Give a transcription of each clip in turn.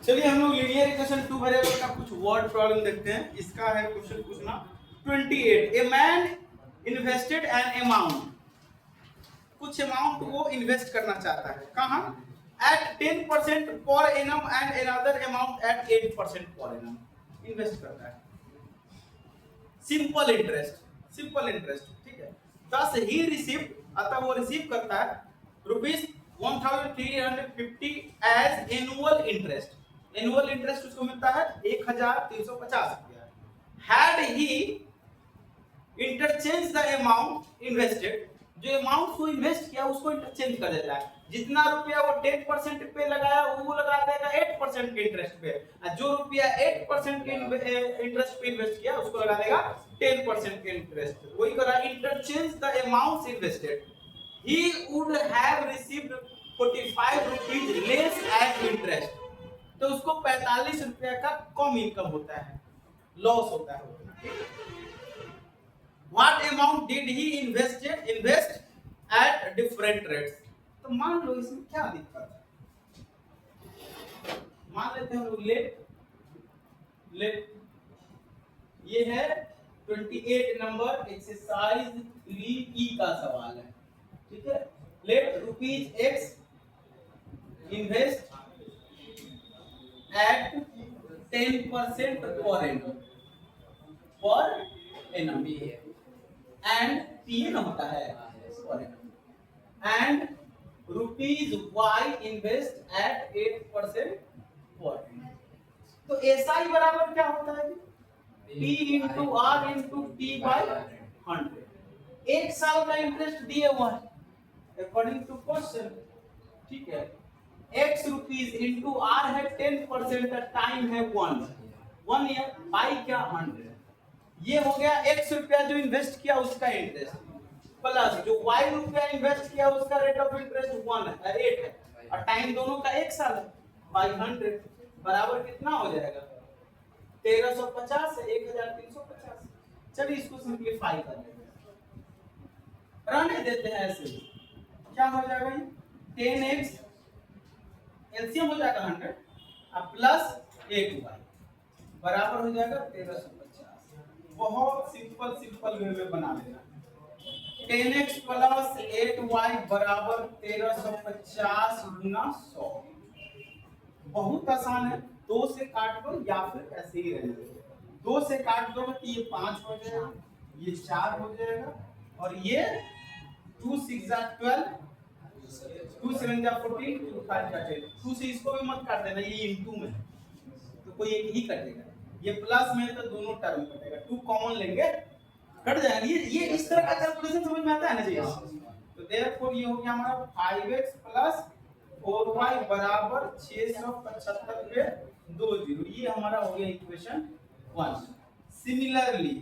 चलिए हम लोग लीनियर इक्वेशन टू वेरिएबल का कुछ वर्ड प्रॉब्लम देखते हैं। इसका है क्वेश्चन पूछना 28 a man invested an amount, कुछ अमाउंट वो इन्वेस्ट करना चाहता है कहाँ at 10% per annum and another amount at 8% per annum invest करता है। सिंपल इंटरेस्ट ठीक है। दस ही रिसीव्ड, अतः वो रिसीव करता है rupees 1350 as annual interest. Annual interest उसको मिलता है 1350 रुपया। Had he interchange the amount invested, जो अमाउंट को इन्वेस्ट किया उसको इंटरचेंज कर देता है। जितना रुपया वो 10% पे लगाया वो लगा देगा 8% के इंटरेस्ट पे, और जो रुपया 8% के इंटरेस्ट पे इन्वेस्ट किया उसको लगा देगा 10% के इंटरेस्ट पे। वही करा interchange the amounts invested. He would have received 45 rupees less as interest, तो उसको 45 रुपया का कम इनकम होता है, लॉस होता है। What amount did he invest at different rates? तो मान लो इसमें क्या दिक्कत है, मान लेते हैं हम लोग लेट ये है 28 नंबर एक्सरसाइज 3E का सवाल है, ठीक है। Let rupees x invest at 10% per annum and पीएन होता है and rupees y invest at 8% per annum. तो एसआई बराबर क्या होता है P into R into T by 100। एक साल का इंटरेस्ट दिए हुआ है अकॉर्डिंग टू क्वेश्चन, ठीक है। x रुपीज इंटू आर है 10%, टाइम है 1 ईयर बाई क्या 100। ये हो गया x रुपया जो इन्वेस्ट किया उसका इंटरेस्ट, प्लस जो y रुपया इन्वेस्ट किया उसका रेट ऑफ इंटरेस्ट 8 है, और टाइम दोनों का एक साल है, बाई 100 बराबर कितना हो जाएगा 1350 है 1350। चलिए इसको सिंपलीफाई कर लेते हैं, रहने देते हैं ऐसे ही। क्या हो जाएगा ये 10x एलसीएम हो जाएगा 100 और प्लस 8y बराबर हो जाएगा 1350। बहुत सिंपल वे में बना लेना। 10x प्लस 8y बराबर 1350 गुना 100। बहुत आसान है, 2 से काट दो या फिर ऐसे ही रहने दो। 2 से काट दो तो ये 5 हो जाएगा, ये 4 हो जाएगा, और ये 2 6 12, 2 7 14, 2 5 का 10। 2 से इसको भी मत काट देना, ये इनटू में तो कोई एक ही कटेगा, ये प्लस में तो दोनों टर्म कटेगा, 2 कॉमन लेंगे कट जाएगा। ये इस तरह का कैलकुलेशन समझ में आता है ना जी। तो देयरफॉर ये हो गया हमारा 5x प्लस 4y बराबर 675 पे 20। ये हमारा हो गया इक्वेशन 1। सिमिलरली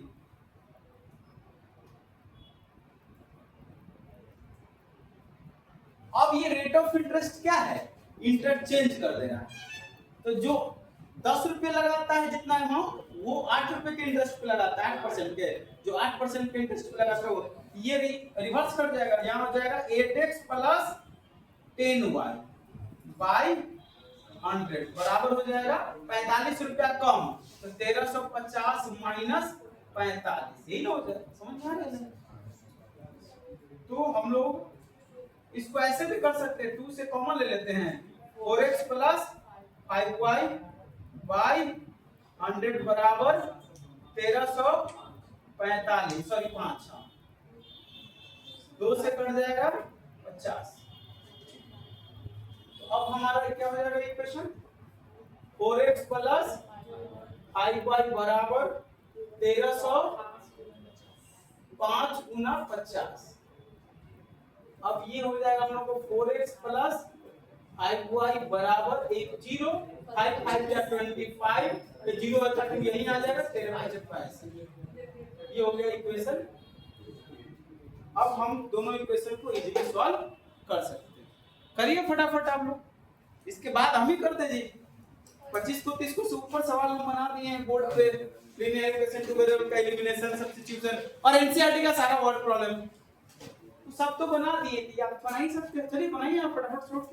अब ये रेट ऑफ इंटरेस्ट क्या है, इंटरचेंज कर देना। तो जो 10 रुपए लगाता है जितना अमाउंट, वो 8 रुपए के इंटरेस्ट पे लगाता है 8% के, जो 8% के इंटरेस्ट पे लगाता है वो ये रिवर्स कर जाएगा। यहाँ हो जाएगा 8x प्लस 10y बाई 100 बराबर हो जाएगा 45 रुपया कम, तो 1350 माइनस 45, यही हो जाएगा। समझ में आ रहा है? तो हम लोग इसको ऐसे भी कर सकते हैं, 2 से कॉमन ले लेते हैं, 4x प्लस 5y बाई 100 बराबर 1345, सॉरी 5, 2 से कट जाएगा 50। तो अब हमारा क्या हो जाएगा इक्वेशन 4x प्लस 5y बराबर 1305 गुना 50। अब ये हो जाएगा हम लोग को 4x प्लस 5y बराबर 0, 5 5 या 25, तो 0 बचा तो यही आ जाएगा 13 ये हो गया इक्वेशन। अब हम दोनों इक्वेशन को इजीली सॉल्व कर सकते हैं। करिए फटाफट आप लोग, इसके बाद हम ही करते जी। 25 को 30 को ऊपर सवाल हम बना दिए हैं बोर्ड पे, लीनियर इक्वेशन टू वेरिएबल का एलिमिनेशन, सब्स्टिट्यूशन और एनसीईआरटी का सारा वर्ड प्रॉब्लम सब तो बना दिए थी, आप बना ही सकते हो। चलिए बनाइए आप फटाफट।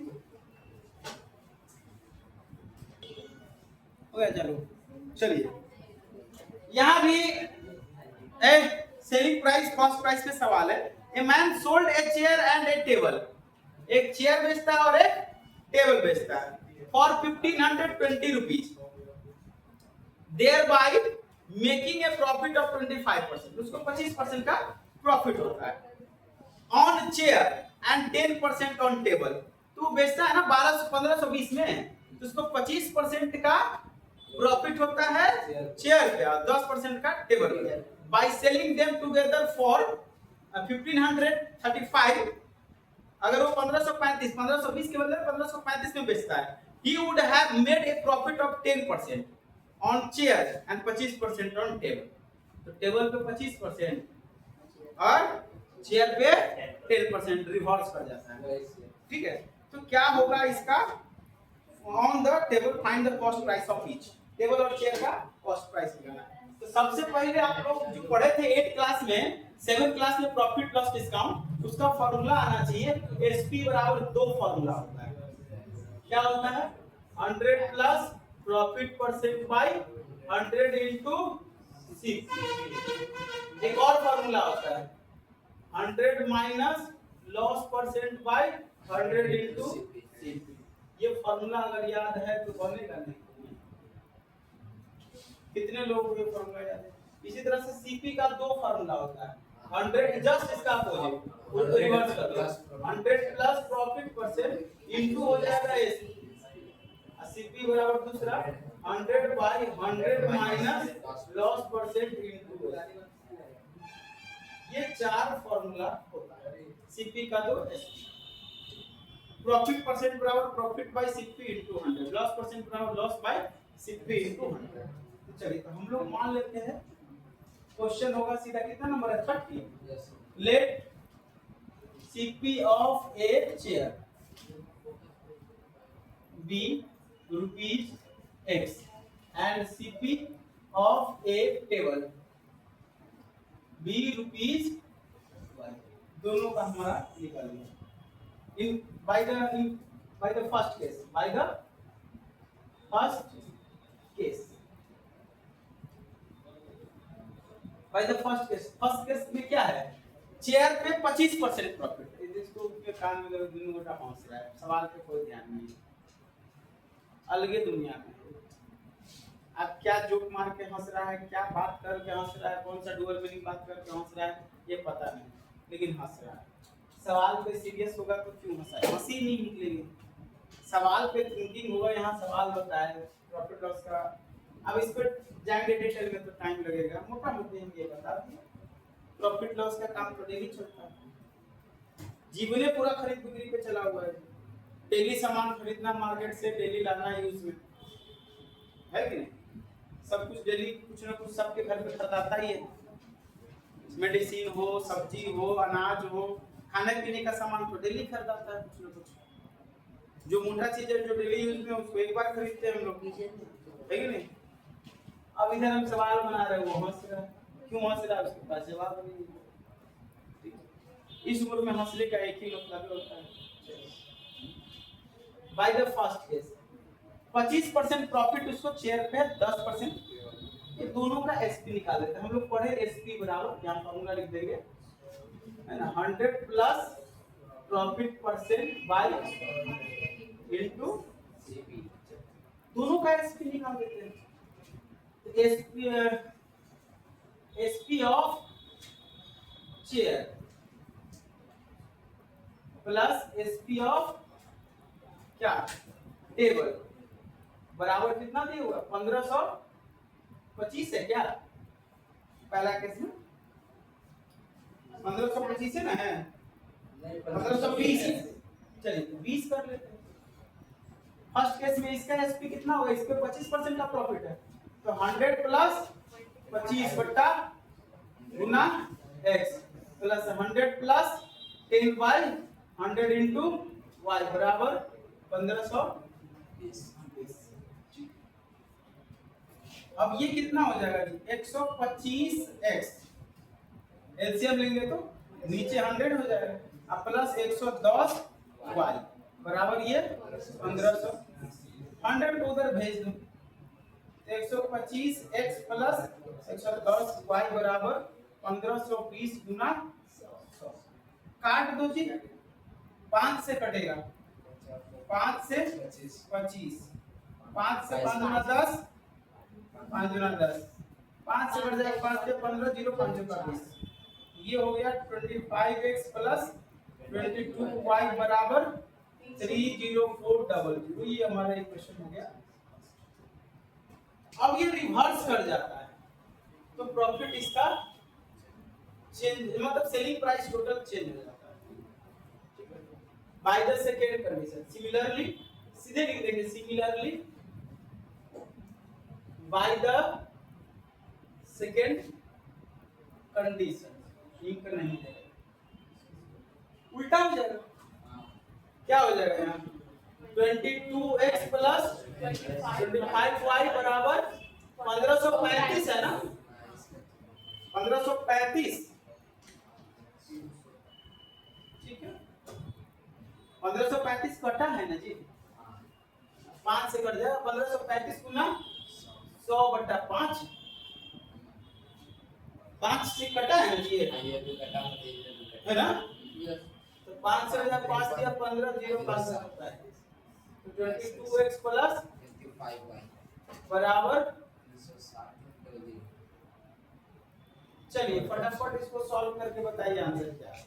हो गया, चलो चलिए यहाँ भी सेलिंग प्राइस कॉस्ट प्राइस पे सवाल है। A man sold a chair and a table, एक चेयर बेचता है और एक टेबल बेचता है for 1520 rupees, thereby making a profit of 25%, उसको 25% का प्रॉफिट होता है on chair and 10% on table. तो बेचता है ना 1200-1520 में, तो उसको 25% का प्रॉफिट होता है चेयर पे और 10% का टेबल पे। By selling them together for 1535, अगर वो 1520 के बदले 1535 में बेचता है, he would have made a profit of 10% on chair and 25% on table। तो टेबल पे 25% और चेयर पे 10% रिवर्स कर जाता है, ठीक है। तो क्या होगा इसका, on the table find the cost price of each, table और चेयर का कॉस्ट प्राइस निकालना है। तो सबसे पहले आप लोग जो पढ़े थे 8 क्लास में, 7 क्लास में प्रॉफिट लॉस डिस्काउंट, उसका फार्मूला आना चाहिए। एसपी बराबर 2 फार्मूला होता है, क्या होता है 100 plus profit percent by 100 into CP. एक और फार्मूला होता है 100 minus loss percent by 100 into CP. ये फार्मूला अगर याद है तो बनेगा नहीं। कितने लोगों को ये फार्मूला याद है? इसी तरह से सीपी का 2 फार्मूला होता है 100 जस्ट इसका अपोजिट, उसको रिवर्स कर दो 100 प्लस प्रॉफिट परसेंट इनटू हो जाएगा एसपी, सीपी बराबर दूसरा 100 by 100 minus loss percent into. ये 4 फार्मूला होता है सीपी का 2 एसपी। प्रॉफिट परसेंट बराबर profit by CP into 100, loss percent बराबर लॉस बाय सीपी इनटू 100। चलिए तो हम लोग मान लेते हैं क्वेश्चन होगा सीधा, कितना नंबर है 30। Let CP of a chair be rupees x and CP of a table be rupees y, दोनों का हमारा निकाल लिया। In by the first case, by the first case, by the first case में क्या है, चेयर पे 25% प्रॉफिट। इसको के कान में लगे दोनों गोटा पहुंच रहा है, सवाल पे कोई ध्यान नहीं, अलगे दुनिया में। अब क्या जोक मार के हंस रहा है, क्या बात कर के हंस रहा है, कौन सा डुअल मीनिंग बात करके हंस रहा है ये पता नहीं, लेकिन हंस रहा है। सवाल पे सीरियस होगा तो क्यों हंसा है, हंसी नहीं निकलेगी। सवाल पे थिंकिंग होगा, यहाँ सवाल बताया है प्रॉफिट लॉस का। अब इस पर जाएंगे डिटेल में तो टाइम लगेगा, मोटा मोटी हम ये बता दिए प्रॉफिट लॉस का काम तो डेली चलता है, जीवने पूरा खरीद बिक्री पे चला हुआ है। डेली सामान खरीदना मार्केट से, डेली लाना यूज में, है कि नहीं? सब कुछ डेली कुछ ना कुछ सबके घर में खरीदाता ही है, मेडिसिन हो, सब्जी हो, अनाज हो, खाने पीने का सामान तो डेली खरीदाता है कुछ ना कुछ। जो मोटा चीज है जो डेली यूज में उसको एक बार खरीदते हैं हम लोग, है कि नहीं? अब इधर हम सवाल बना रहे हैं, वो हंस रहा है, क्यों हंस रहा है उसके पास जवाब नहीं। इस उम्र में हंसने का एक ही मतलब होता है। Bye the first case 25% profit उसको चेयर पे 10%, ये दोनों का एसपी निकाल लेते हैं हम लोग। पढ़े एसपी बराबर यहाँ फॉर्मूला लिख देंगे, है ना, 100 plus profit percent by into CP, दोनों का एसपी निकाल देते हैं। SP of chair plus SP of क्या टेबल बराबर कितना दिया हुआ 1525 है क्या, पहला केस में 1525 है ना, है 1520 है। चलिए 20 कर लेते हैं। फर्स्ट केस में इसका एसपी कितना होगा, इसके 25% का प्रॉफिट है, तो 100 प्लस 25 बट्टा गुना x plus 100 plus 10 by 100 into y बराबर 1520। अब ये कितना हो जाएगा जी 125x, एलसीएम लेंगे तो नीचे 100 हो जाएगा, अब प्लस 110y बराबर ये 1500। 100 को उधर भेज दो, 125 x प्लस 110 y बराबर 1520 गुना 100। काट दो जी, 5 से कटेगा, 5 से 25, 5 से 5 गुना 10, 5 गुना 10, 5 से बढ़ जाएगा 5 से 15, 0 5 का 20। ये हो गया 25x प्लस 22y बराबर 30400। ये हमारा इक्वेशन हो गया। अब ये रिवर्स कर जाता है तो प्रॉफिट इसका चेंज, मतलब सेलिंग प्राइस टोटल चेंज हो जाता है by the second condition. Similarly सीधे लिख देंगे, similarly by the second condition. ठीक नहीं है, उल्टा हो जाएगा। क्या हो जाएगा यहाँ 22x प्लस 25y बराबर 1535 है ना, 1535। ठीक है, 1535 कटा है ना जी, 5 से कट जाएगा 1535 गुना 100 बटा 5, 5 से कटा है ना जी, है ना। तो 5 से 5 दिया 15, 0 5 होता है। तो 22x प्लस 25y बराबर, चलिए फटाफट इसको सॉल्व करके बताइए आंसर क्या है।